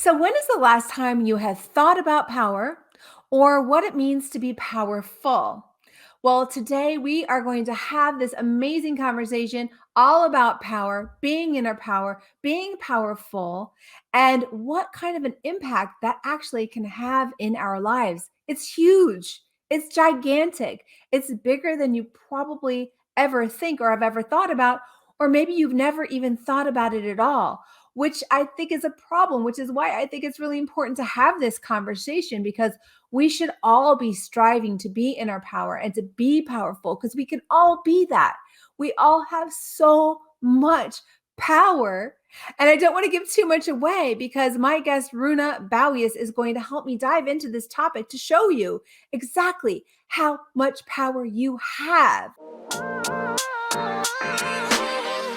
So, when is the last time you have thought about power or what it means to be powerful? Well, today we are going to have this amazing conversation all about power, being in our power, being powerful, and what kind of an impact that actually can have in our lives. It's huge, it's gigantic, it's bigger than you probably ever think or have ever thought about, or maybe you've never even thought about it at all, which I think is a problem, which is why I think it's really important to have this conversation because we should all be striving to be in our power and to be powerful because we can all be that. We all have so much power. And I don't want to give too much away because my guest, Runa Bouius, is going to help me dive into this topic to show you exactly how much power you have.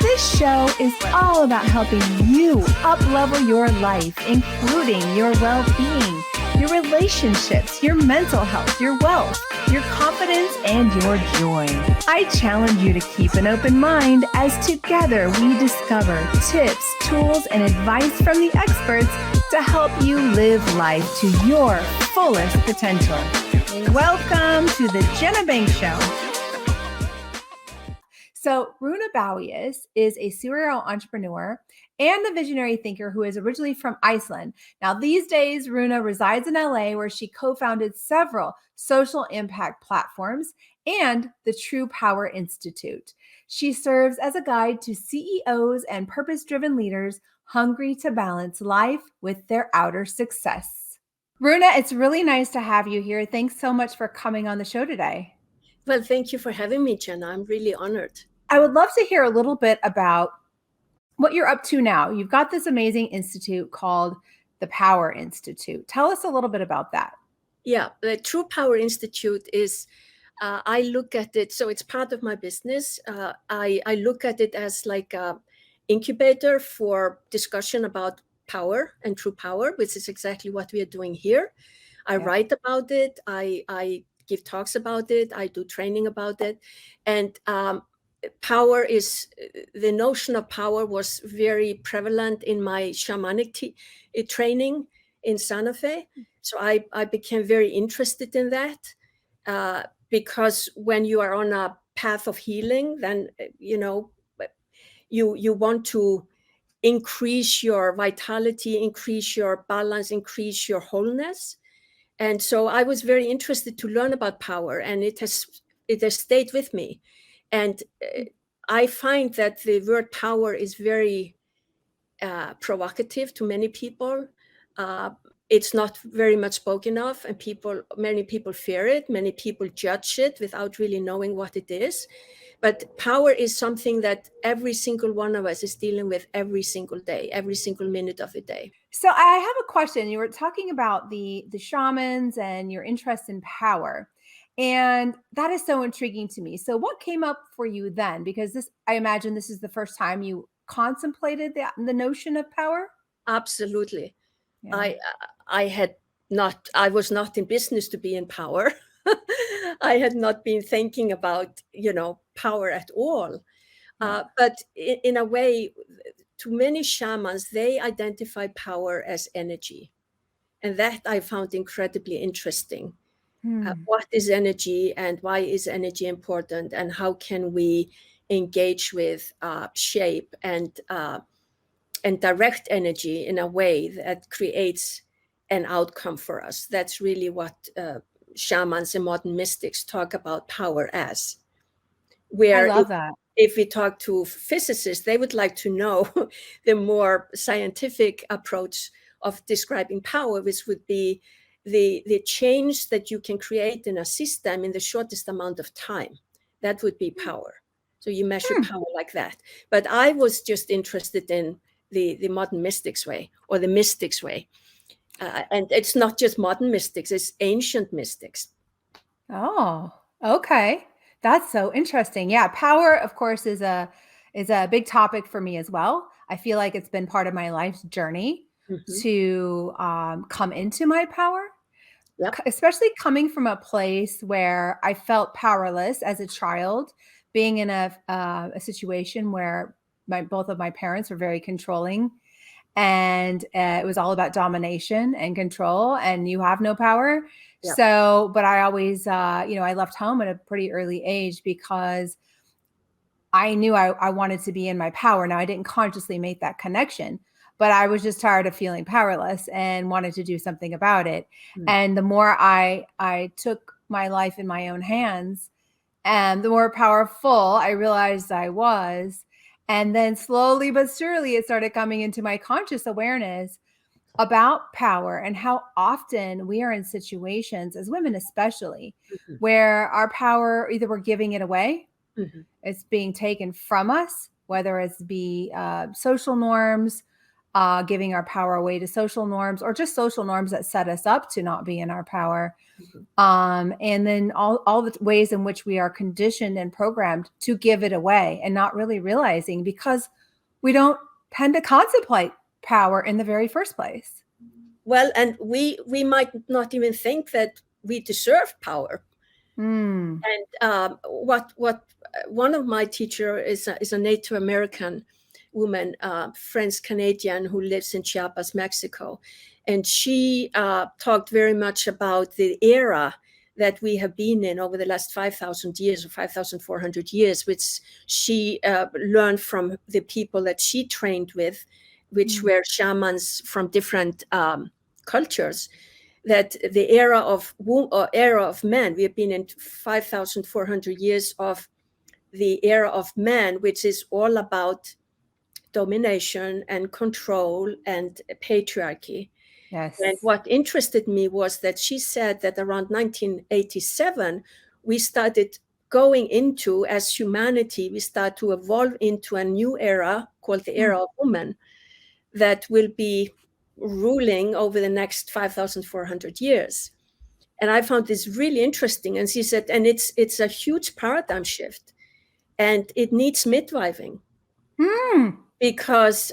This show is all about helping you up-level your life, including your well-being, your relationships, your mental health, your wealth, your confidence, and your joy. I challenge you to keep an open mind as together we discover tips, tools, and advice from the experts to help you live life to your fullest potential. Welcome to the Jenna Banks Show. So Runa Bouius is a serial entrepreneur and a visionary thinker who is originally from Iceland. Now, these days, Runa resides in LA, where she co-founded several social impact platforms and the True Power Institute. She serves as a guide to CEOs and purpose-driven leaders hungry to balance life with their outer success. Runa, it's really nice to have you here. Thanks so much for coming on the show today. Well, thank you for having me, Jenna. I'm really honored. I would love to hear a little bit about what you're up to now. You've got this amazing institute called the Power Institute. Tell us a little bit about that. Yeah, the True Power Institute is, I look at it, so it's part of my business. I look at it as like an incubator for discussion about power and true power, which is exactly what we are doing here. I write about it. I give talks about it. I do training about it. And power is, the notion of power was very prevalent in my shamanic training in Santa Fe. So I became very interested in that because when you are on a path of healing, then, you want to increase your vitality, increase your balance, increase your wholeness. And so I was very interested to learn about power, and it has stayed with me. And I find that the word power is very provocative to many people. It's not very much spoken of, and many people fear it. Many people judge it without really knowing what it is. But power is something that every single one of us is dealing with every single day, every single minute of the day. So I have a question. You were talking about the shamans and your interest in power. And that is so intriguing to me. So what came up for you then? Because I imagine this is the first time you contemplated the notion of power. Absolutely. Yeah. I was not in business to be in power. I had not been thinking about, power at all. But in a way, to many shamans, they identify power as energy. And that I found incredibly interesting. What is energy, and why is energy important, and how can we engage with shape and direct energy in a way that creates an outcome for us? That's really what shamans and modern mystics talk about power as. Where I love that. If we talk to physicists, they would like to know the more scientific approach of describing power, which would be the change that you can create in a system in the shortest amount of time. That would be power. So you measure power like that. But I was just interested in the modern mystics way, or the mystics way. And it's not just modern mystics, it's ancient mystics. Oh, okay. That's so interesting. Yeah, power, of course, is a big topic for me as well. I feel like it's been part of my life's journey to come into my power, especially coming from a place where I felt powerless as a child, being in a situation where both of my parents were very controlling. and it was all about domination and control, and you have no power. Yeah. So, but I always, I left home at a pretty early age because I knew I wanted to be in my power. Now, I didn't consciously make that connection, but I was just tired of feeling powerless and wanted to do something about it. Mm. And the more I took my life in my own hands, and the more powerful I realized I was. And then slowly but surely, it started coming into my conscious awareness about power and how often we are in situations, as women especially, Mm-hmm. where our power, either we're giving it away, Mm-hmm. it's being taken from us, whether it's be social norms, giving our power away to social norms, or just social norms that set us up to not be in our power. Mm-hmm. And then all the ways in which we are conditioned and programmed to give it away and not really realizing, because we don't tend to contemplate power in the very first place. Well, and we might not even think that we deserve power. Mm. And what one of my teacher is a Native American woman, French Canadian, who lives in Chiapas, Mexico, and she talked very much about the era that we have been in over the last 5,000 years or 5,400 years, which she learned from the people that she trained with, which were shamans from different cultures. That the era of man, we have been in 5,400 years of the era of man, which is all about domination and control and patriarchy. Yes. And what interested me was that she said that around 1987, we started going into, as humanity, we start to evolve into a new era called the era of woman that will be ruling over the next 5,400 years. And I found this really interesting. And she said, and it's a huge paradigm shift, and it needs midwiving because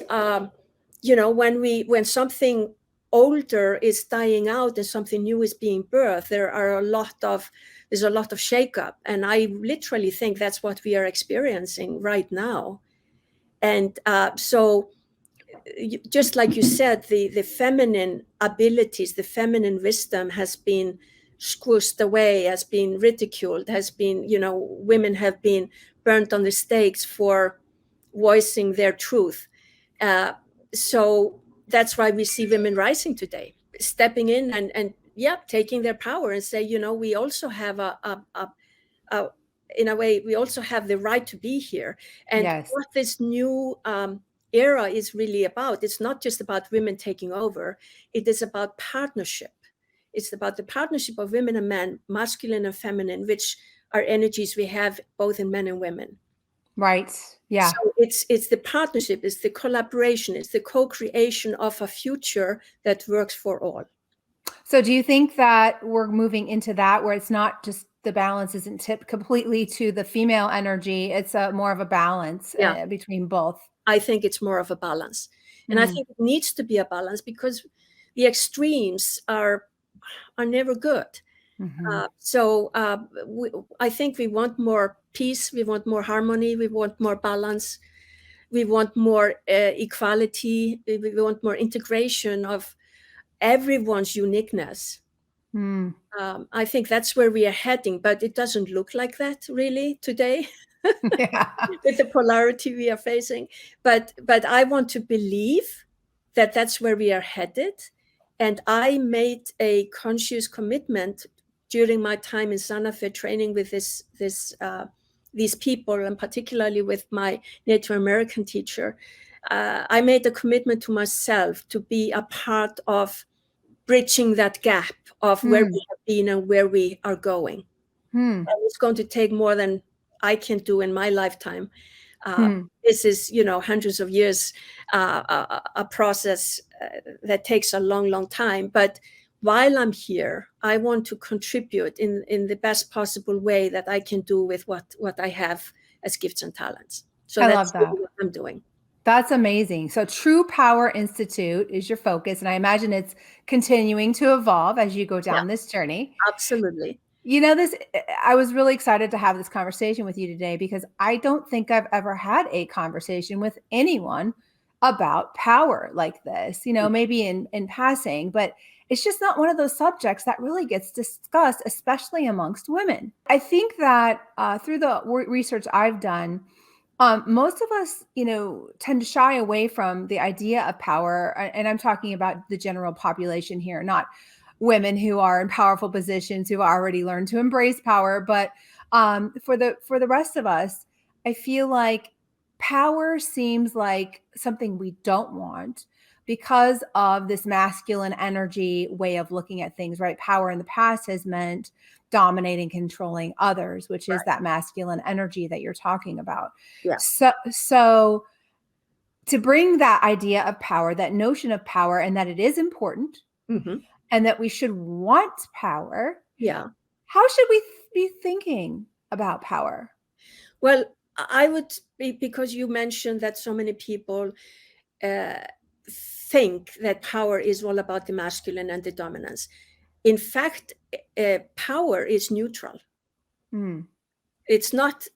when something older is dying out and something new is being birthed, there's a lot of shakeup, and I literally think that's what we are experiencing right now. And so just like you said, the feminine abilities, the feminine wisdom has been squished away, has been ridiculed, has been, women have been burnt on the stakes for voicing their truth. So that's why we see women rising today, stepping in and taking their power and say, we also have in a way, we also have the right to be here. And Yes. what this new era is really about, it's not just about women taking over, it is about partnership. It's about the partnership of women and men, masculine and feminine, which are energies we have both in men and women. Right. Yeah. So it's the partnership, it's the collaboration, it's the co-creation of a future that works for all. So do you think that we're moving into that, where it's not just the balance isn't tipped completely to the female energy, it's more of a balance between both? I think it's more of a balance. And I think it needs to be a balance because the extremes are never good. I think we want more peace, we want more harmony, we want more balance, we want more equality, we want more integration of everyone's uniqueness. I think that's where we are heading, but it doesn't look like that really today. With the polarity we are facing, but I want to believe that that's where we are headed. And I made a conscious commitment during my time in Santa Fe training with these people, and particularly with my Native American teacher. I made a commitment to myself to be a part of bridging that gap of where we have been and where we are going. And it's going to take more than I can do in my lifetime. This is, hundreds of years, a process that takes a long, long time. But while I'm here, I want to contribute in the best possible way that I can do with what I have as gifts and talents. So I that's love that. really what I'm doing. That's amazing. So True Power Institute is your focus. And I imagine it's continuing to evolve as you go down this journey. Absolutely. I was really excited to have this conversation with you today because I don't think I've ever had a conversation with anyone about power like this, maybe in passing, but it's just not one of those subjects that really gets discussed, especially amongst women. I think that through the research I've done, most of us, tend to shy away from the idea of power. And I'm talking about the general population here, not women who are in powerful positions who already learned to embrace power. But for the rest of us, I feel like power seems like something we don't want because of this masculine energy way of looking at things, right? Power in the past has meant dominating, controlling others, which is Right. that masculine energy that you're talking about. Yeah. So to bring that idea of power, that notion of power, and that it is important Mm-hmm. and that we should want power, Yeah. how should we be thinking about power? Well, I would be, because you mentioned that so many people uh, think that power is all about the masculine and the dominance. In fact, power is neutral. Mm. It's not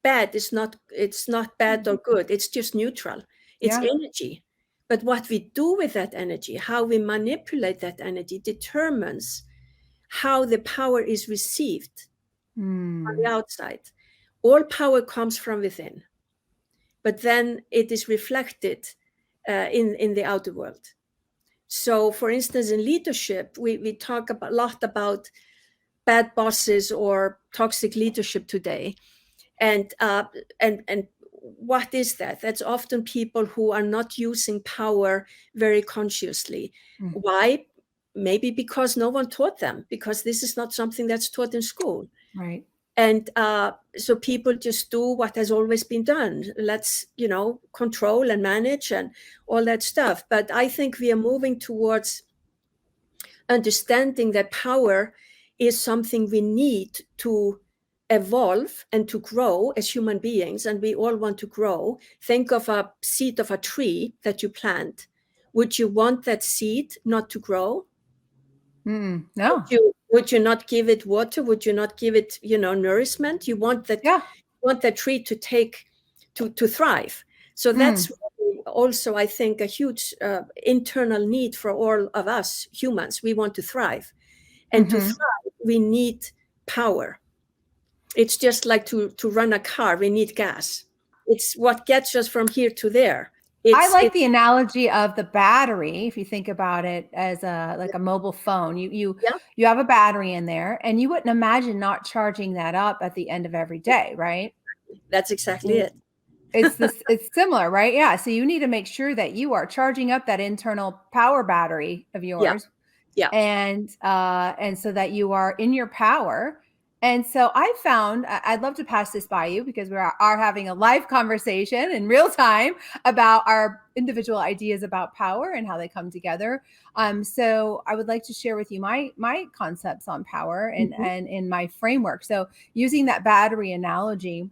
bad. It's not bad or good. It's just neutral. It's Yeah. energy. But what we do with that energy, how we manipulate that energy, determines how the power is received on the Mm. outside. All power comes from within, but then it is reflected in the outer world. So, for instance, in leadership, we talk a lot about bad bosses or toxic leadership today, and what is that? That's often people who are not using power very consciously. Mm. Why? Maybe because no one taught them, because this is not something that's taught in school. Right. And so people just do what has always been done. Let's, control and manage and all that stuff. But I think we are moving towards understanding that power is something we need to evolve and to grow as human beings. And we all want to grow. Think of a seed of a tree that you plant. Would you want that seed not to grow? No. Would you not give it water? Would you not give it, nourishment? You want Yeah. that tree to thrive. So Mm. that's also, I think, a huge internal need for all of us humans. We want to thrive, and to Mm-hmm. thrive, we need power. It's just like to run a car. We need gas. It's what gets us from here to there. I It's like it's the analogy of the battery. If you think about it as a mobile phone, Yeah, you have a battery in there, and you wouldn't imagine not charging that up at the end of every day, right? that's exactly it. It's similar, right? Yeah. So you need to make sure that you are charging up that internal power battery of Yeah, yours, yeah. and so that you are in your power. And so I found I'd love to pass this by you because we are having a live conversation in real time about our individual ideas about power and how they come together. So I would like to share with you my concepts on power Mhm, and in my framework. So using that battery analogy,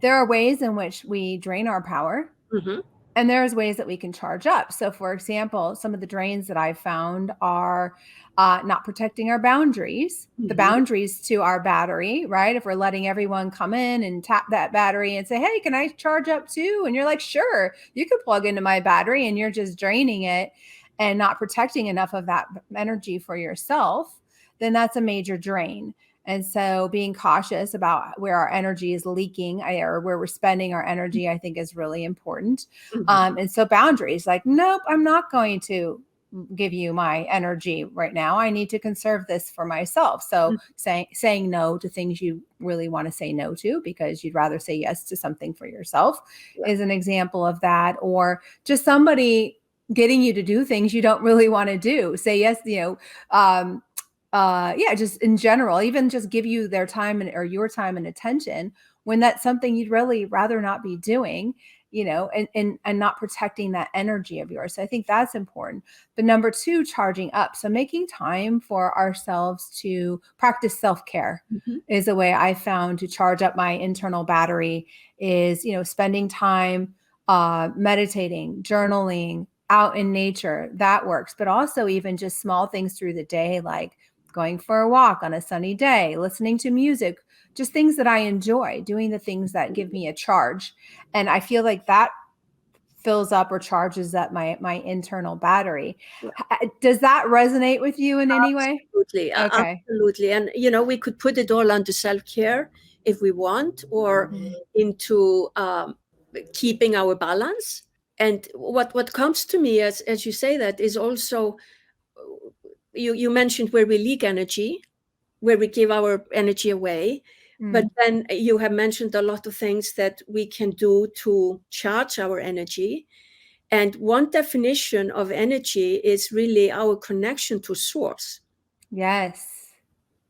there are ways in which we drain our power, mhm, and there's ways that we can charge up. So, for example, some of the drains that I've found are not protecting our boundaries, the mhm. boundaries to our battery, right? If we're letting everyone come in and tap that battery and say, hey, can I charge up too? And you're like, sure, you could plug into my battery, and you're just draining it and not protecting enough of that energy for yourself, then that's a major drain. And so being cautious about where our energy is leaking or where we're spending our energy, I think is really important. Mhm. And so boundaries like, nope, I'm not going to give you my energy right now. I need to conserve this for myself. So Mhm. saying no to things you really want to say no to because you'd rather say yes to something for yourself Yeah. is an example of that. Or just somebody getting you to do things you don't really want to do. Say yes, yeah, just in general, even just give you their time or your time and attention when that's something you'd really rather not be doing, and not protecting that energy of yours. So I think that's important. But number two, charging up. So making time for ourselves to practice self-care Mhm. is a way I found to charge up my internal battery is, spending time meditating, journaling, out in nature. That works. But also even just small things through the day, like going for a walk on a sunny day, listening to music, just things that I enjoy, doing the things that give me a charge. And I feel like that fills up or charges up my internal battery. Yeah. Does that resonate with you in any way? Absolutely, Okay. absolutely. And we could put it all onto self-care if we want, or Mm. into keeping our balance. And what comes to me as you say that is also, you mentioned where we leak energy, where we give our energy away. But Mm. then you have mentioned a lot of things that we can do to charge our energy. And one definition of energy is really our connection to source, Yes.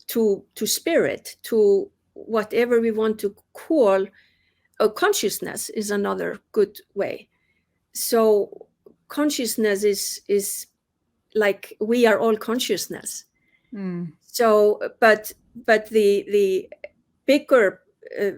to spirit, to whatever we want to call. Consciousness is another good way. So consciousness is like we are all consciousness. Mm. So, but the bigger,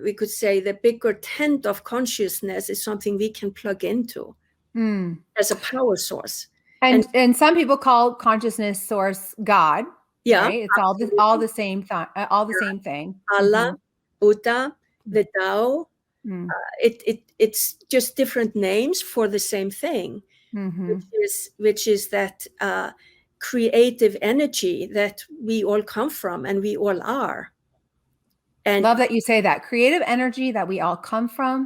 we could say, the bigger tent of consciousness is something we can plug into Mm. as a power source. And some people call consciousness source God, Yeah, right? It's all absolutely. the same thing, all the same thing. Allah, Mhm. Buddha, the Tao, Mm. it's just different names for the same thing, Mhm. which is that creative energy that we all come from and we all are. And Love that you say that. Creative energy that we all come from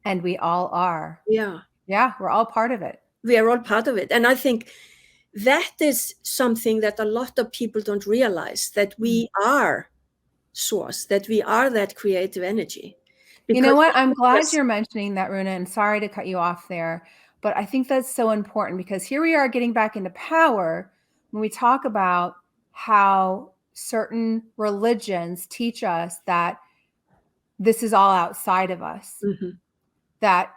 and we all are. yeah, Yeah, we're all part of it. we are all part of it. And I think that is something that a lot of people don't realize, that Mm. we are source, that we are that creative energy. You know Because what? I'm glad yes, you're mentioning that, Runa, and sorry to cut you off there, but I think that's so important because here we are getting back into power when we talk about how certain religions teach us that this is all outside of us, mhm, that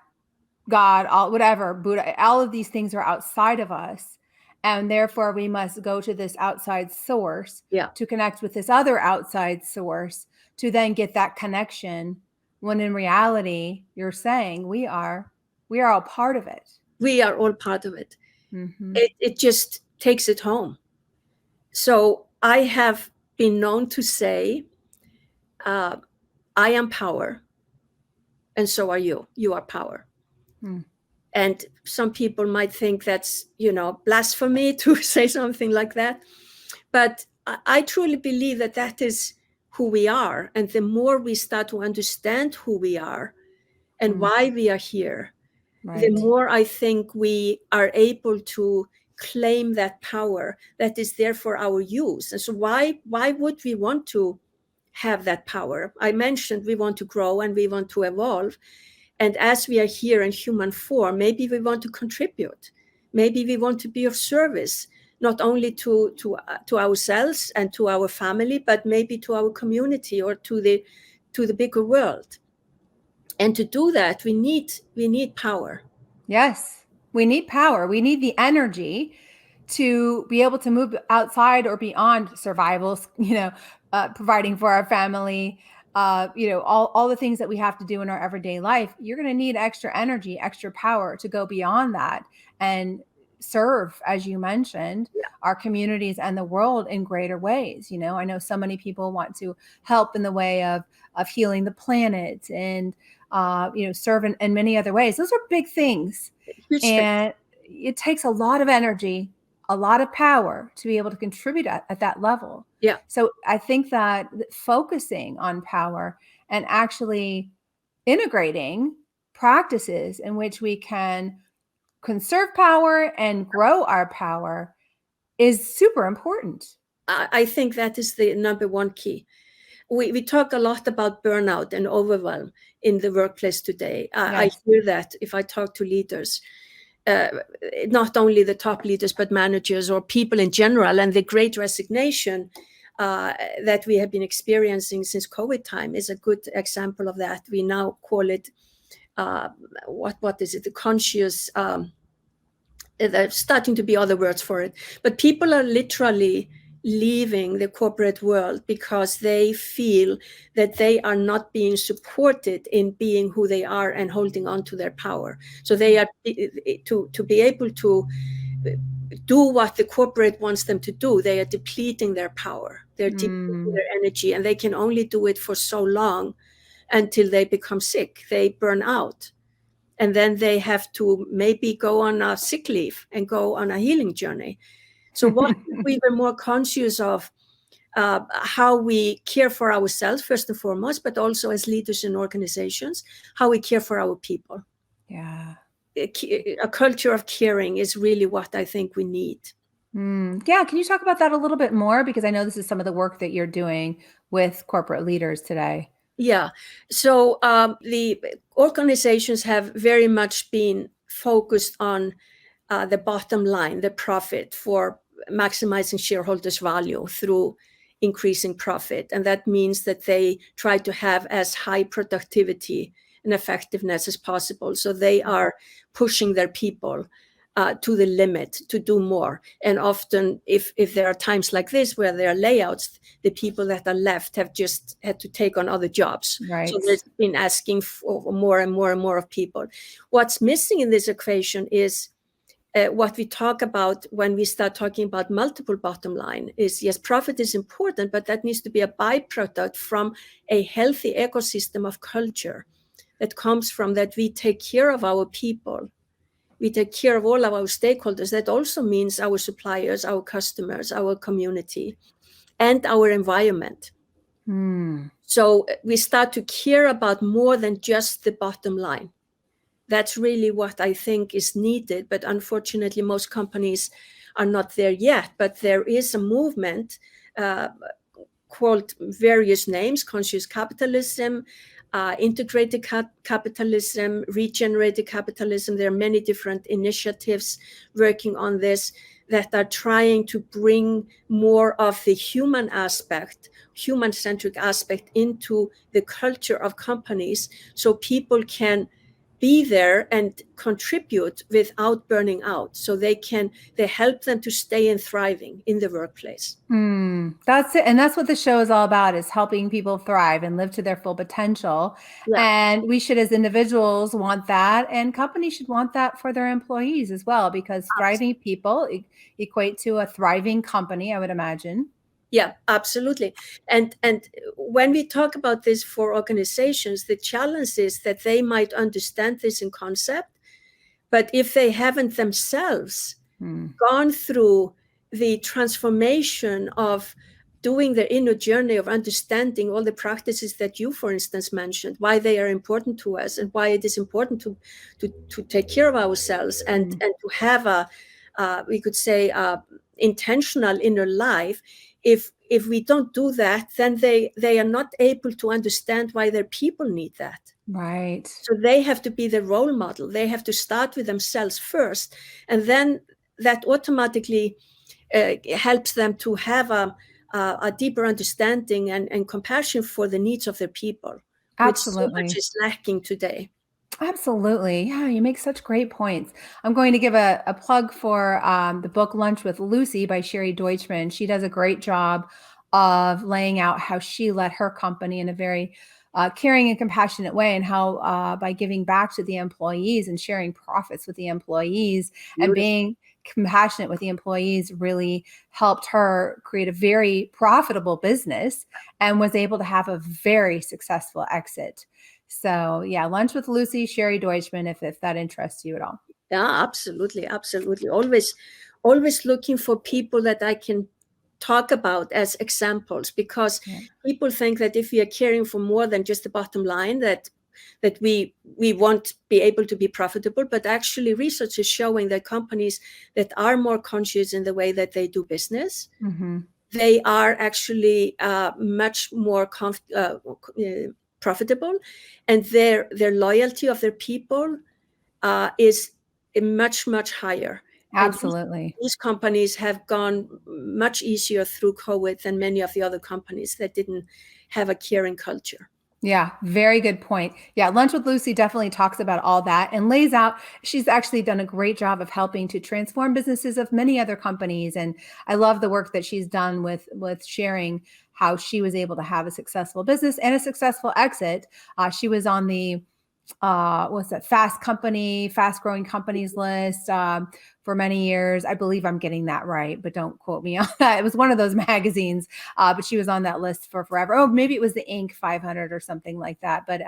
God, all whatever, Buddha, all of these things are outside of us. And therefore, we must go to this outside source yeah, to connect with this other outside source to then get that connection. When in reality, you're saying we are all part of it. we are all part of it. Mm-hmm. It just takes it home. So I have been known to say, I am power, and so are you. You are power. Mm. And some people might think that's, blasphemy to say something like that. But I truly believe that that is who we are. And the more we start to understand who we are and Mm. why we are here, the Right. more I think we are able to claim that power that is there for our use. And so why would we want to have that power? I mentioned we want to grow and we want to evolve. And as we are here in human form, maybe we want to contribute. Maybe we want to be of service, not only to ourselves and to our family, but maybe to our community or to the bigger world. And to do that, we need power. Yes, we need power. We need the energy to be able to move outside or beyond survival, providing for our family, all the things that we have to do in our everyday life. You're going to need extra energy, extra power to go beyond that and serve, as you mentioned, Yeah, our communities and the world in greater ways. I know so many people want to help in the way of healing the planet and serve in many other ways. Those are big things. huge thing. And it takes a lot of energy, a lot of power to be able to contribute at that level. Yeah, So I think that focusing on power and actually integrating practices in which we can conserve power and grow our power is super important. I think that is the number one key. We talk a lot about burnout and overwhelm in the workplace today. I Yes. hear that if I talk to leaders, uh, not only the top leaders, but managers or people in general. And the great resignation that we have been experiencing since COVID time is a good example of that. We now call it, what is it? The conscious, there's starting to be other words for it. But people are literally leaving the corporate world because they feel that they are not being supported in being who they are and holding on to their power. So they are to be able to do what the corporate wants them to do. They are depleting their power. They're depleting Mm. their energy, and they can only do it for so long until they become sick. They burn out. and then they have to maybe go on a sick leave and go on a healing journey. So what if we were more conscious of how we care for ourselves first and foremost, but also as leaders in organizations, how we care for our people. Yeah. A culture of caring is really what I think we need. Yeah. Can you talk about that a little bit more? Because I know this is some of the work that you're doing with corporate leaders today. Yeah. So the organizations have very much been focused on the bottom line, the profit, for maximizing shareholders' value through increasing profit. And that means that they try to have as high productivity and effectiveness as possible. So they are pushing their people to the limit to do more. And often, if there are times like this where there are layouts, the people that are left have just had to take on other jobs. Right. So there's been asking for more and more and more of people. What's missing in this equation is what we talk about when we start talking about multiple bottom line is, yes, profit is important, but that needs to be a byproduct from a healthy ecosystem of culture that comes from that we take care of our people. We take care of all of our stakeholders. That also means our suppliers, our customers, our community, and our environment. So we start to care about more than just the bottom line. That's really what I think is needed. But unfortunately, most companies are not there yet. But there is a movement called various names: conscious capitalism, integrated capitalism, regenerated capitalism. There are many different initiatives working on this that are trying to bring more of the human aspect, human-centric aspect, into the culture of companies, so people can be there and contribute without burning out. So they help them to stay in thriving in the workplace. That's it. And that's what the show is all about, is helping people thrive and live to their full potential. Yeah. And we should, as individuals, want that. And companies should want that for their employees as well, because thriving people equate to a thriving company, I would imagine. Yeah, absolutely. And when we talk about this for organizations, the challenge is that they might understand this in concept, but if they haven't themselves gone through the transformation of doing their inner journey of understanding all the practices that you, for instance, mentioned, why they are important to us and why it is important to take care of ourselves and to have we could say, intentional inner life. If we don't do that, then they are not able to understand why their people need that. Right. So they have to be the role model. They have to start with themselves first, and then that automatically helps them to have a deeper understanding and compassion for the needs of their people, Absolutely. which so much is lacking today. Absolutely. Yeah, you make such great points. I'm going to give a plug for the book Lunch with Lucy by Sherry Deutschman. She does a great job of laying out how she led her company in a very caring and compassionate way, and how by giving back to the employees and sharing profits with the employees and being compassionate with the employees really helped her create a very profitable business and was able to have a very successful exit. So yeah, Lunch with Lucy, Sherry Deutschman, if that interests you at all. Yeah, absolutely. Absolutely. Always looking for people that I can talk about as examples, because people think that if we are caring for more than just the bottom line, that we won't be able to be profitable. But actually, research is showing that companies that are more conscious in the way that they do business, they are actually much more profitable, and their loyalty of their people is much higher. Absolutely. And these companies have gone much easier through COVID than many of the other companies that didn't have a caring culture. Yeah, very good point. Yeah, Lunch with Lucy definitely talks about all that and lays out, she's actually done a great job of helping to transform businesses of many other companies. And I love the work that she's done with sharing how she was able to have a successful business and a successful exit. She was on the what's that, fast growing companies list for many years. I believe I'm getting that right, but don't quote me on that. It was one of those magazines, but she was on that list for forever. Oh, maybe it was the Inc. 500 or something like that. But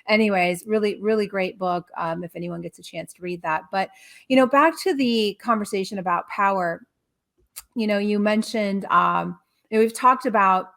anyways, really, really great book if anyone gets a chance to read that. But, back to the conversation about power, you mentioned, we've talked about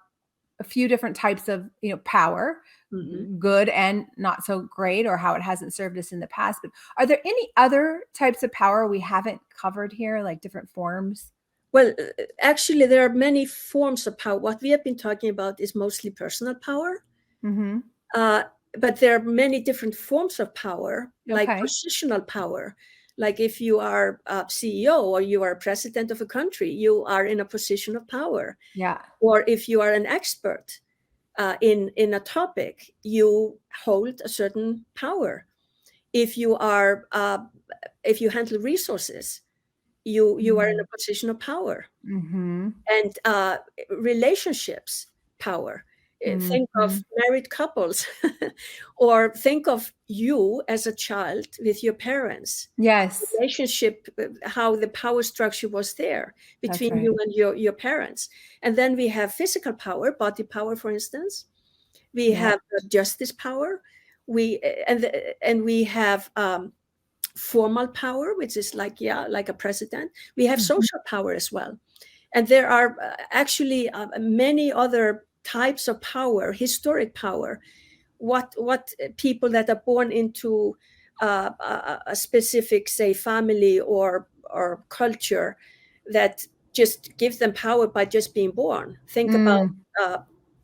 a few different types of, power, Mm-hmm. good and not so great, or how it hasn't served us in the past. But are there any other types of power we haven't covered here, like different forms? Well, actually, there are many forms of power. What we have been talking about is mostly personal power. Mm-hmm. But there are many different forms of power, like Okay. positional power. Like if you are a CEO or you are president of a country, you are in a position of power. Yeah. Or if you are an expert in a topic, you hold a certain power. If you are if you handle resources, you are in a position of power. Mm-hmm. And relationships power. Think Mm-hmm. of married couples or think of you as a child with your parents Yes, relationship, how the power structure was there that's between right. you and your parents. And then we have physical power, body power, for instance. We Yeah. have justice power. We we have formal power, which is like a president. We have Mm-hmm. social power as well. And there are actually many other types of power, historic power. What people that are born into a specific, say, family or culture that just gives them power by just being born. Mm. Uh,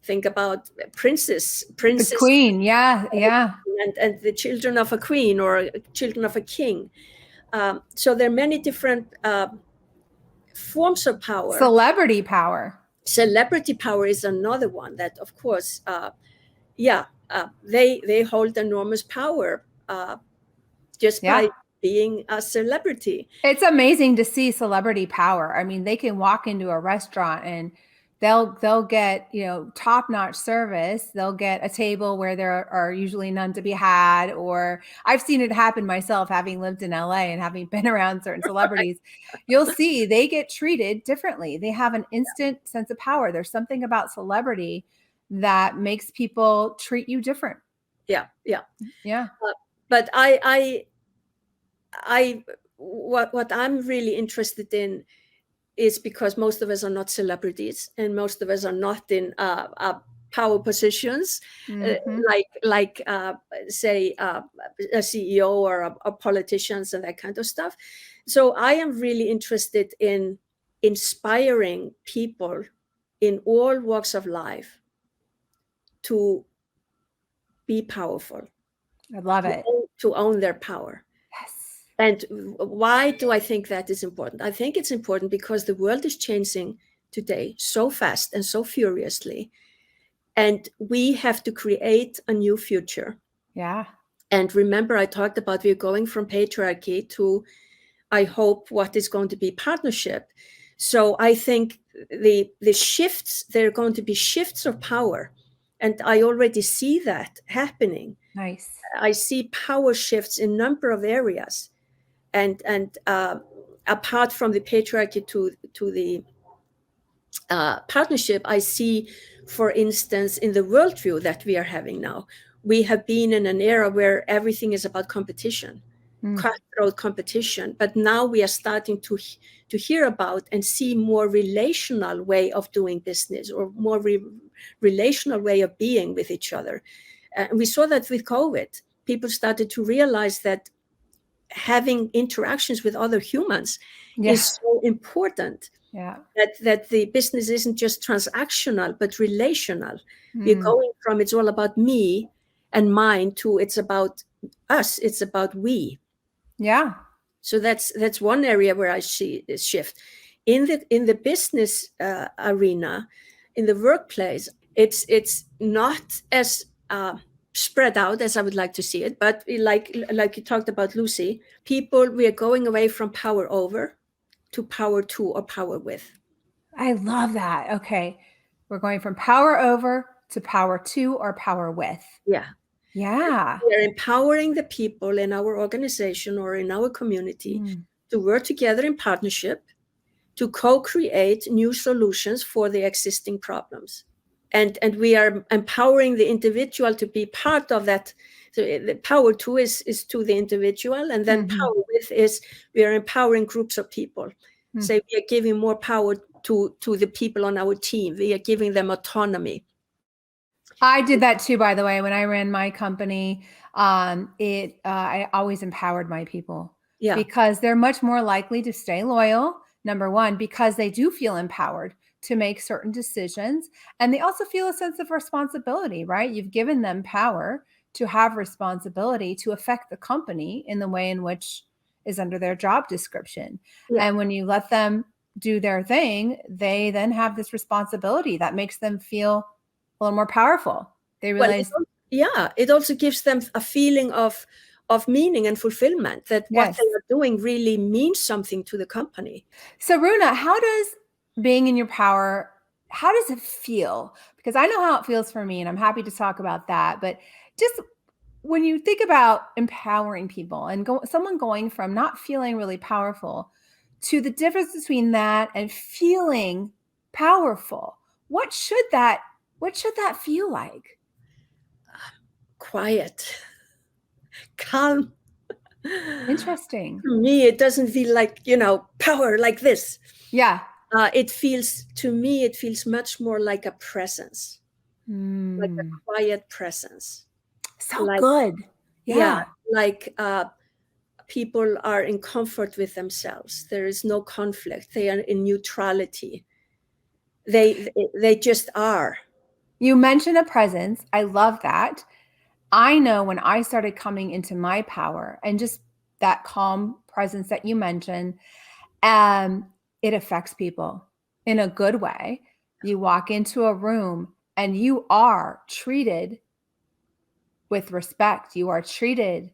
think about The princes, queen. Yeah. Yeah. and the children of a queen or children of a king. So there are many different forms of power. Celebrity power. Celebrity power is another one that, of course, they hold enormous power just by Yeah. being a celebrity. It's amazing to see celebrity power. I mean, they can walk into a restaurant and they'll get, top-notch service. They'll get a table where there are usually none to be had, or I've seen it happen myself having lived in LA and having been around certain celebrities. You'll see they get treated differently. They have an instant sense of power. There's something about celebrity that makes people treat you different. Yeah, yeah. Yeah. But I, what I'm really interested in is because most of us are not celebrities and most of us are not in power positions, uh, Mm-hmm. like say a CEO or a politicians and that kind of stuff. So I am really interested in inspiring people in all walks of life to be powerful, I love it. to own their power. Yes. And why do I think that is important? I think it's important because the world is changing today so fast and so furiously. And we have to create a new future. Yeah. And remember, I talked about we're going from patriarchy to, I hope, what is going to be partnership. So I think the shifts, there are going to be shifts of power. And I already see that happening. Nice. I see power shifts in a number of areas. And apart from the patriarchy to the partnership, I see, for instance, in the worldview that we are having now, we have been in an era where everything is about competition, Mm. cutthroat competition, but now we are starting to hear about and see more relational way of doing business or more relational way of being with each other. And we saw that with COVID. People started to realize that having interactions with other humans Yeah. is so important, Yeah. that the business isn't just transactional but relational. We're Mm. going from it's all about me and mine to it's about us, it's about we. Yeah. So that's one area where I see this shift in the business arena, in the workplace. It's not as spread out as I would like to see it, but like you talked about, Lucy, people, we are going away from power over to power to or power with. I love that. Okay. We're going from power over to power to or power with. Yeah. Yeah. We are empowering the people in our organization or in our community Mm. to work together in partnership to co-create new solutions for the existing problems. And we are empowering the individual to be part of that. So the power to is to the individual, and then Mm-hmm. power with is we are empowering groups of people. Mm. Say we are giving more power to the people on our team. We are giving them autonomy. I did that too, by the way, when I ran my company. I always empowered my people Yeah, because they're much more likely to stay loyal. Number one, because they do feel empowered to make certain decisions, and they also feel a sense of responsibility. Right? You've given them power to have responsibility to affect the company in the way in which is under their job description. yeah. And when you let them do their thing, they then have this responsibility that makes them feel a little more powerful. They Well, realize, it also gives them a feeling of meaning and fulfillment, that what yes. they are doing really means something to the company. So, Runa, how does being in your power, how does it feel? Because I know how it feels for me, and I'm happy to talk about that. But just when you think about empowering people and someone going from not feeling really powerful to the difference between that and feeling powerful, what should that feel like? Quiet, calm. Interesting. To me, it doesn't feel like, power like this. Yeah. It feels, to me, it feels much more like a presence, like a Mm. quiet presence. So Like, good. yeah, Yeah. like people are in comfort with themselves. There is no conflict. They are in neutrality. They just are. You mentioned a presence. I love that. I know when I started coming into my power and just that calm presence that you mentioned, um, it affects people in a good way. You walk into a room and you are treated with respect. You are treated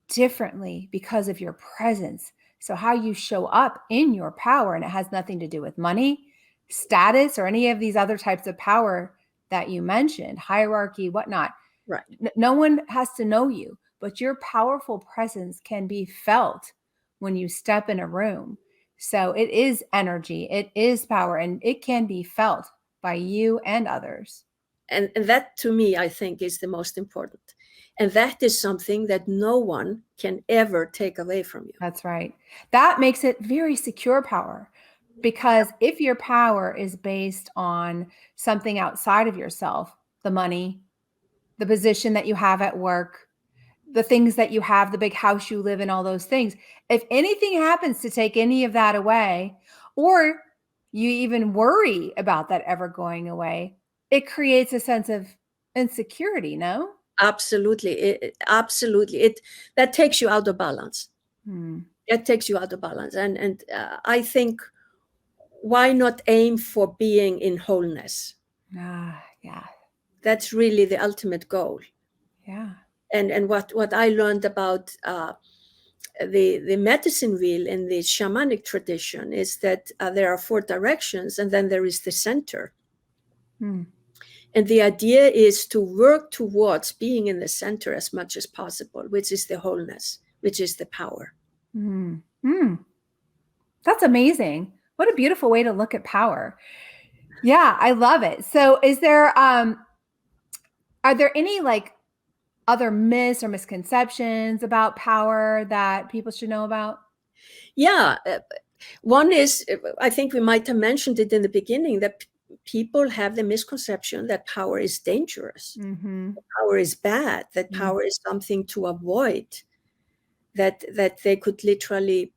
differently because of your presence. So, how you show up in your power, and it has nothing to do with money, status, or any of these other types of power that you mentioned, hierarchy, whatnot. Right. No one has to know you, but your powerful presence can be felt when you step in a room. So, it is energy, it is power, and it can be felt by you and others. And that, to me, I think is the most important. And that is something that no one can ever take away from you. That's right. That makes it very secure power because if your power is based on something outside of yourself, the money, the position that you have at work, the things that you have, the big house you live in, all those things, if anything happens to take any of that away, or you even worry about that ever going away, it creates a sense of insecurity, no? Absolutely, absolutely. That takes you out of balance. Hmm. It takes you out of balance, and I think, why not aim for being in wholeness? Yeah. That's really the ultimate goal. Yeah. And what I learned about the medicine wheel in the shamanic tradition is that there are four directions, and then there is the center. Hmm. And the idea is to work towards being in the center as much as possible, which is the wholeness, which is the power. Mm. Mm. That's amazing. What a beautiful way to look at power. Yeah, I love it. So is there are there any like other myths or misconceptions about power that people should know about? Yeah. One is, I think we might have mentioned it in the beginning, that people have the misconception that power is dangerous, Mhm. power is bad, that Mm. power is something to avoid, that they could literally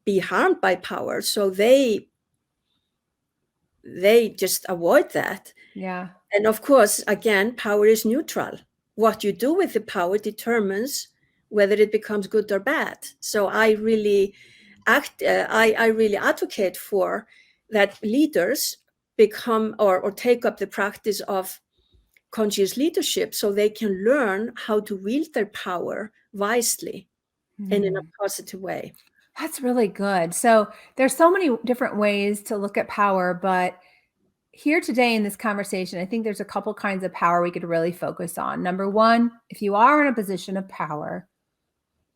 be harmed by power. So they just avoid that. Yeah. And of course, again, power is neutral. What you do with the power determines whether it becomes good or bad. So I really I really advocate for that leaders become or take up the practice of conscious leadership, so they can learn how to wield their power wisely and in a Mm. positive way. That's really good. So there's so many different ways to look at power, but here today in this conversation, I think there's a couple kinds of power we could really focus on. Number one, if you are in a position of power,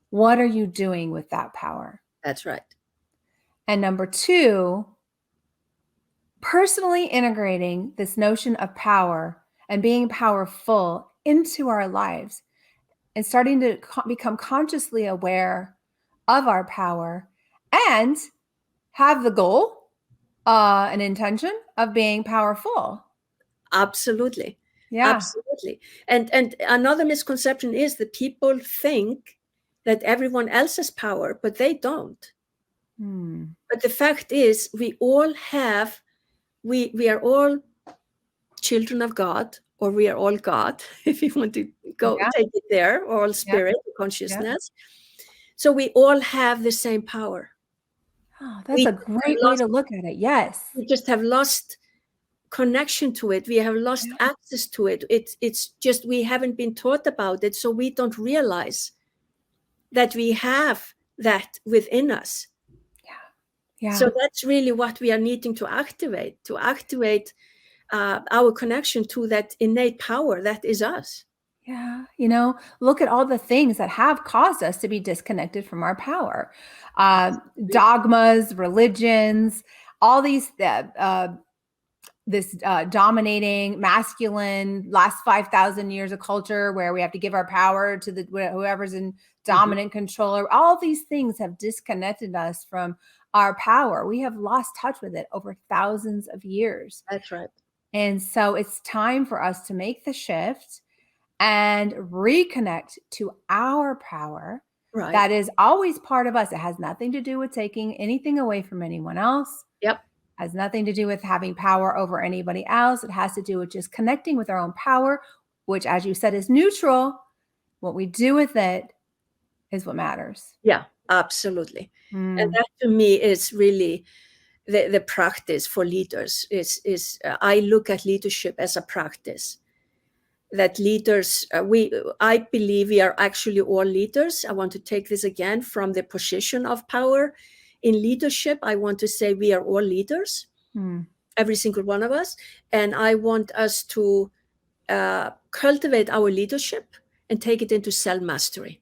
what are you doing with that power? That's right. And number two, personally integrating this notion of power and being powerful into our lives and starting to become consciously aware of our power and have the goal, an intention of being powerful. Absolutely. Yeah. Absolutely. And another misconception is that people think that everyone else has power, but they don't. But the fact is, we are all children of God, or we are all God, if you want to go Yeah. take it there, or all Yeah. spirit, Yeah. consciousness. So we all have the same power. Oh, that's a great way to look at it. Yes. We just have lost connection to it. We have lost Yeah. access to it. It's just we haven't been taught about it, so we don't realize that we have that within us. Yeah. So that's really what we are needing to activate our connection to that innate power that is us. Yeah. Look at all the things that have caused us to be disconnected from our power. Dogmas, religions, all these, this dominating masculine last 5,000 years of culture where we have to give our power to whoever's in dominant control. All these things have disconnected us from our power. We have lost touch with it over thousands of years. That's right. And so it's time for us to make the shift and reconnect to our power. Right. That is always part of us. It has nothing to do with taking anything away from anyone else. Yep. Has nothing to do with having power over anybody else. It has to do with just connecting with our own power, which, as you said, is neutral. What we do with it is what matters. Yeah, absolutely. And that to me is really the practice for leaders. I look at leadership as a practice. That leaders, I believe we are actually all leaders. I want to take this again from the position of power. In leadership, I want to say we are all leaders, every single one of us. And I want us to cultivate our leadership and take it into self-mastery.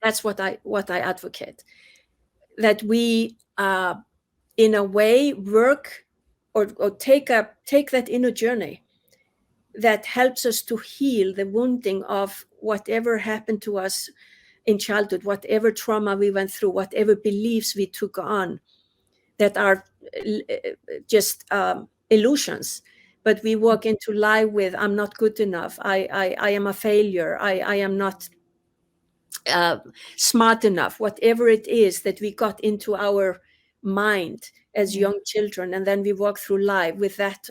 That's what I advocate. That we, in a way, work or take that inner journey that helps us to heal the wounding of whatever happened to us in childhood, whatever trauma we went through, whatever beliefs we took on that are just illusions. But we walk into life with, I'm not good enough. I am a failure. I am not smart enough, whatever it is that we got into our mind as young children. And then we walk through life with that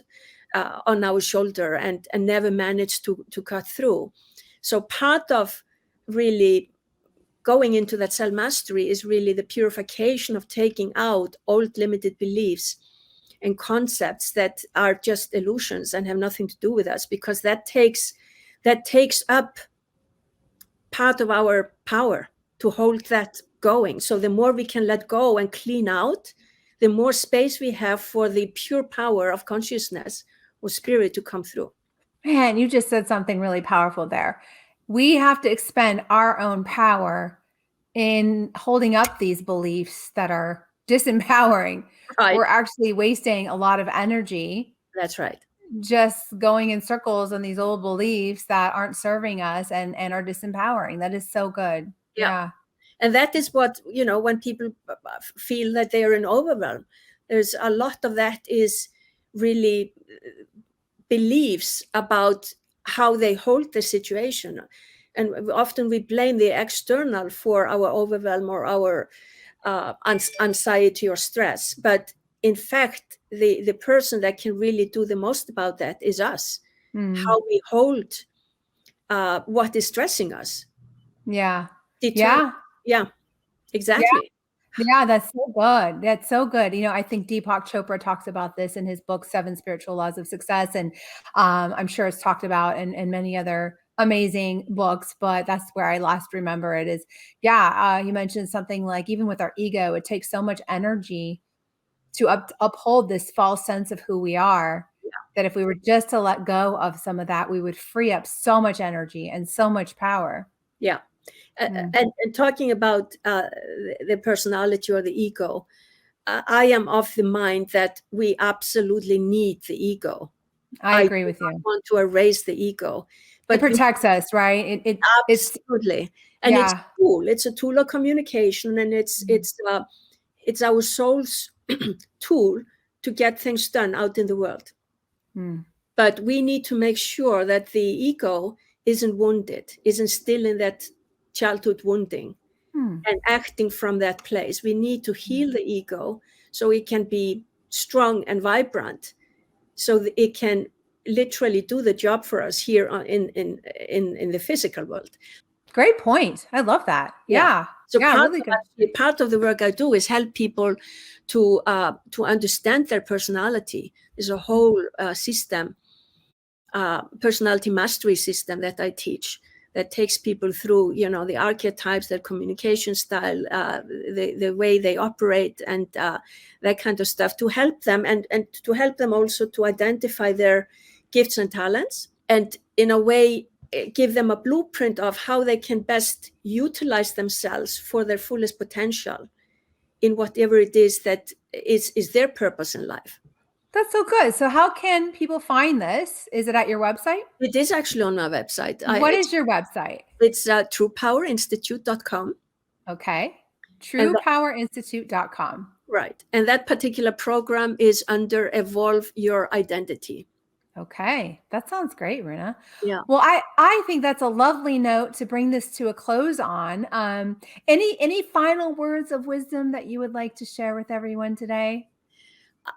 on our shoulder and never managed to cut through. So part of really going into that self-mastery is really the purification of taking out old limited beliefs and concepts that are just illusions and have nothing to do with us, because that takes up part of our power to hold that going. So the more we can let go and clean out, the more space we have for the pure power of consciousness or spirit to come through. Man, you just said something really powerful there. We have to expend our own power in holding up these beliefs that are disempowering. Right. We're actually wasting a lot of energy. That's right. Just going in circles on these old beliefs that aren't serving us and are disempowering. That is so good. Yeah. And that is what, when people feel that they are in overwhelm, there's a lot of that is really beliefs about how they hold the situation. And often we blame the external for our overwhelm or our anxiety or stress. But in fact, the person that can really do the most about that is us. How we hold what is stressing us. Yeah. Yeah, exactly. Yeah, that's so good. That's so good. I think Deepak Chopra talks about this in his book, 7 Spiritual Laws of Success. And I'm sure it's talked about in many other amazing books, but that's where I last remember it is, you mentioned something like, even with our ego, it takes so much energy to uphold this false sense of who we are, that if we were just to let go of some of that, we would free up so much energy and so much power. Yeah. Mm. And talking about the personality or the ego, I am of the mind that we absolutely need the ego. I I do agree with not you. want to erase the ego, It but we protects us, right? It's absolutely, and it's yeah. a tool. It's a tool of communication, and it's our soul's tool to get things done out in the world. Mm. But we need to make sure that the ego isn't wounded, isn't still in that childhood wounding Mm. and acting from that place. We need to heal the ego so it can be strong and vibrant, so that it can literally do the job for us here in the physical world. Great point. I love that. Yeah. Yeah. So Yeah, really good. part of the work I do is help people to understand their personality. There's a whole system, personality mastery system that I teach, that takes people through, the archetypes, their communication style, the way they operate, and that kind of stuff, to help them, and to help them also to identify their gifts and talents, and in a way give them a blueprint of how they can best utilize themselves for their fullest potential in whatever it is that is their purpose in life. That's so good. So how can people find this? Is it at your website? It is actually on my website. What is your website? It's truepowerinstitute.com. Okay. And truepowerinstitute.com. right. And that particular program is under Evolve Your Identity. Okay. That sounds great, Runa. Yeah. Well, I think that's a lovely note to bring this to a close on. Any final words of wisdom that you would like to share with everyone today?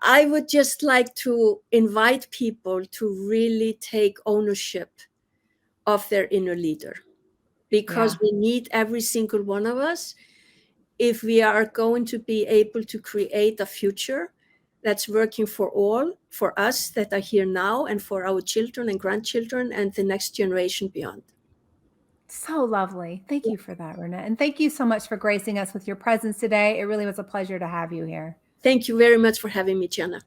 I would just like to invite people to really take ownership of their inner leader, because we need every single one of us if we are going to be able to create a future that's working for all, for us that are here now, and for our children and grandchildren and the next generation beyond. So lovely. Thank you for that, Runa. And thank you so much for gracing us with your presence today. It really was a pleasure to have you here. Thank you very much for having me, Jenna.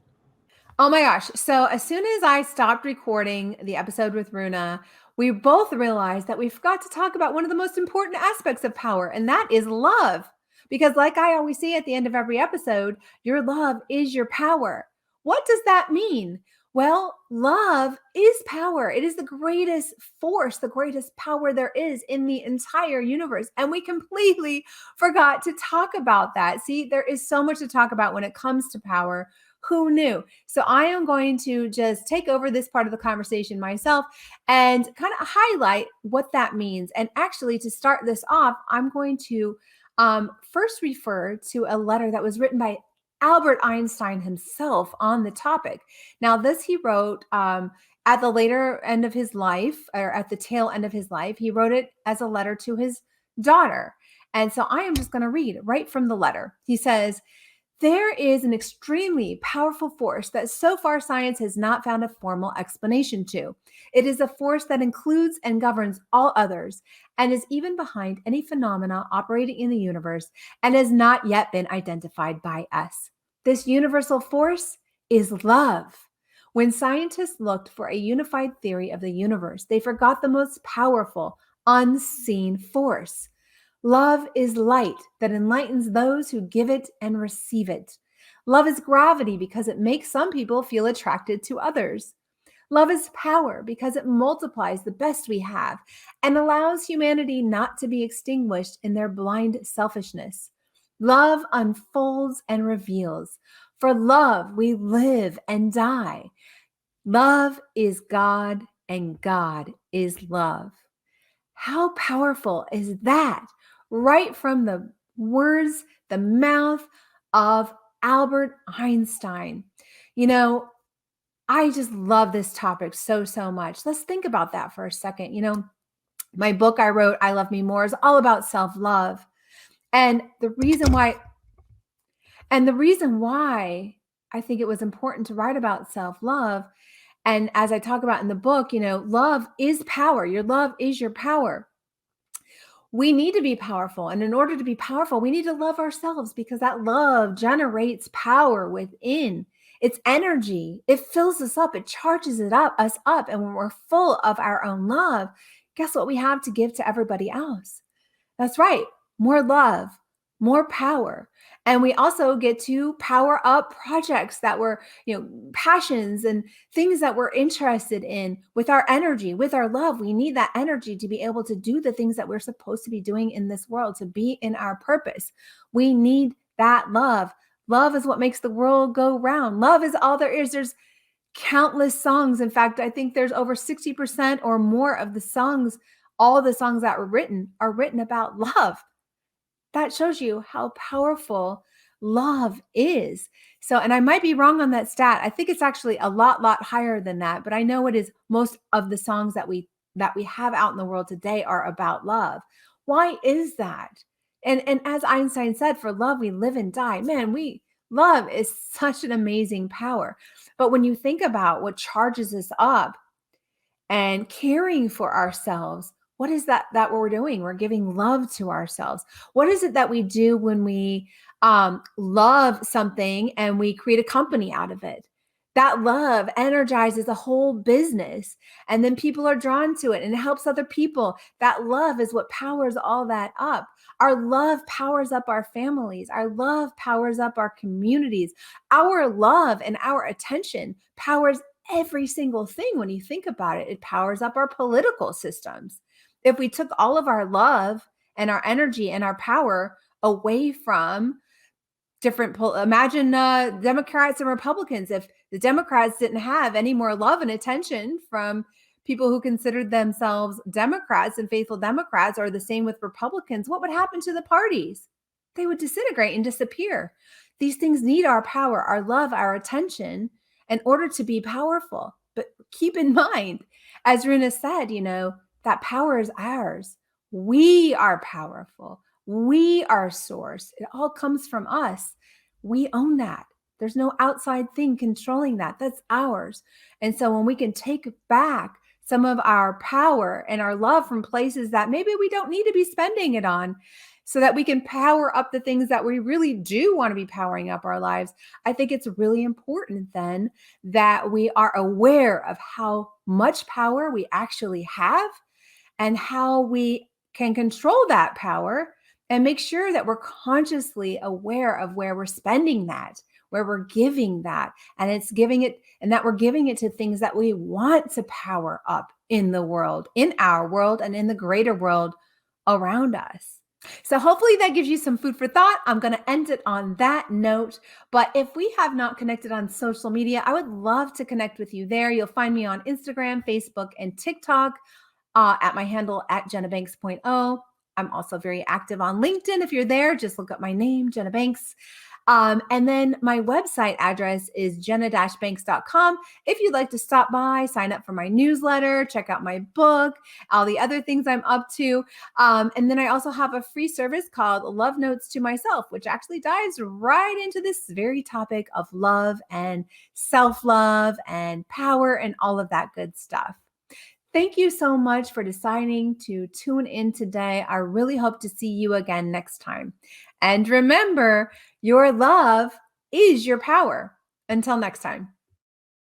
Oh my gosh. So as soon as I stopped recording the episode with Runa, we both realized that we forgot to talk about one of the most important aspects of power, and that is love. Because like I always say at the end of every episode, your love is your power. What does that mean? Well, love is power. It is the greatest force, the greatest power there is in the entire universe. And we completely forgot to talk about that. See, there is so much to talk about when it comes to power. Who knew? So I am going to just take over this part of the conversation myself and kind of highlight what that means. And actually, to start this off, I'm going to first refer to a letter that was written by Albert Einstein himself on the topic. Now, this he wrote at the later end of his life, or at the tail end of his life. He wrote it as a letter to his daughter. And so I am just going to read right from the letter. He says, "There is an extremely powerful force that so far science has not found a formal explanation to. It is a force that includes and governs all others, and is even behind any phenomena operating in the universe, and has not yet been identified by us. This universal force is love. When scientists looked for a unified theory of the universe, they forgot the most powerful, unseen force. Love is light that enlightens those who give it and receive it. Love is gravity because it makes some people feel attracted to others. Love is power because it multiplies the best we have and allows humanity not to be extinguished in their blind selfishness. Love unfolds and reveals. For love, we live and die. Love is God, and God is love." How powerful is that? Right from the words, the mouth of Albert Einstein. You know, I just love this topic so, so much. Let's think about that for a second. My book I wrote, I Love Me More, is all about self-love. And the reason why I think it was important to write about self-love, and as I talk about in the book, love is power. Your love is your power. We need to be powerful. And in order to be powerful, we need to love ourselves, because that love generates power within. It's energy. It fills us up. It charges us up. And when we're full of our own love, guess what we have to give to everybody else? That's right. More love, more power. And we also get to power up projects that we're, passions and things that we're interested in with our energy, with our love. We need that energy to be able to do the things that we're supposed to be doing in this world, to be in our purpose. We need that love. Love is what makes the world go round. Love is all there is. There's countless songs. In fact, I think there's over 60% or more of the songs, all the songs that are written about love. That shows you how powerful love is. So, and I might be wrong on that stat. I think it's actually a lot higher than that, but I know it is. Most of the songs that we have out in the world today are about love. Why is that? And as Einstein said, for love we live and die. Man, love is such an amazing power. But when you think about what charges us up and caring for ourselves, what is that what we're doing? We're giving love to ourselves. What is it that we do when we love something and we create a company out of it? That love energizes a whole business, and then people are drawn to it and it helps other people. That love is what powers all that up. Our love powers up our families. Our love powers up our communities. Our love and our attention powers every single thing. When you think about it, it powers up our political systems. If we took all of our love and our energy and our power away from imagine Democrats and Republicans. If the Democrats didn't have any more love and attention from people who considered themselves Democrats and faithful Democrats, or the same with Republicans, what would happen to the parties? They would disintegrate and disappear. These things need our power, our love, our attention in order to be powerful. But keep in mind, as Runa said, that power is ours. We are powerful. We are source. It all comes from us. We own that. There's no outside thing controlling that. That's ours. And so when we can take back some of our power and our love from places that maybe we don't need to be spending it on, so that we can power up the things that we really do want to be powering up our lives, I think it's really important then that we are aware of how much power we actually have and how we can control that power, and make sure that we're consciously aware of where we're spending that, where we're giving that, and that we're giving it to things that we want to power up in the world, in our world, and in the greater world around us. So hopefully that gives you some food for thought. I'm going to end it on that note. But if we have not connected on social media, I would love to connect with you there. You'll find me on Instagram, Facebook, and TikTok at my handle at Jenna Banks.0. I'm also very active on LinkedIn. If you're there, just look up my name, Jenna Banks. And then my website address is jenna-banks.com. If you'd like to stop by, sign up for my newsletter, check out my book, all the other things I'm up to. And then I also have a free service called Love Notes to Myself, which actually dives right into this very topic of love and self-love and power and all of that good stuff. Thank you so much for deciding to tune in today. I really hope to see you again next time. And remember, your love is your power. Until next time.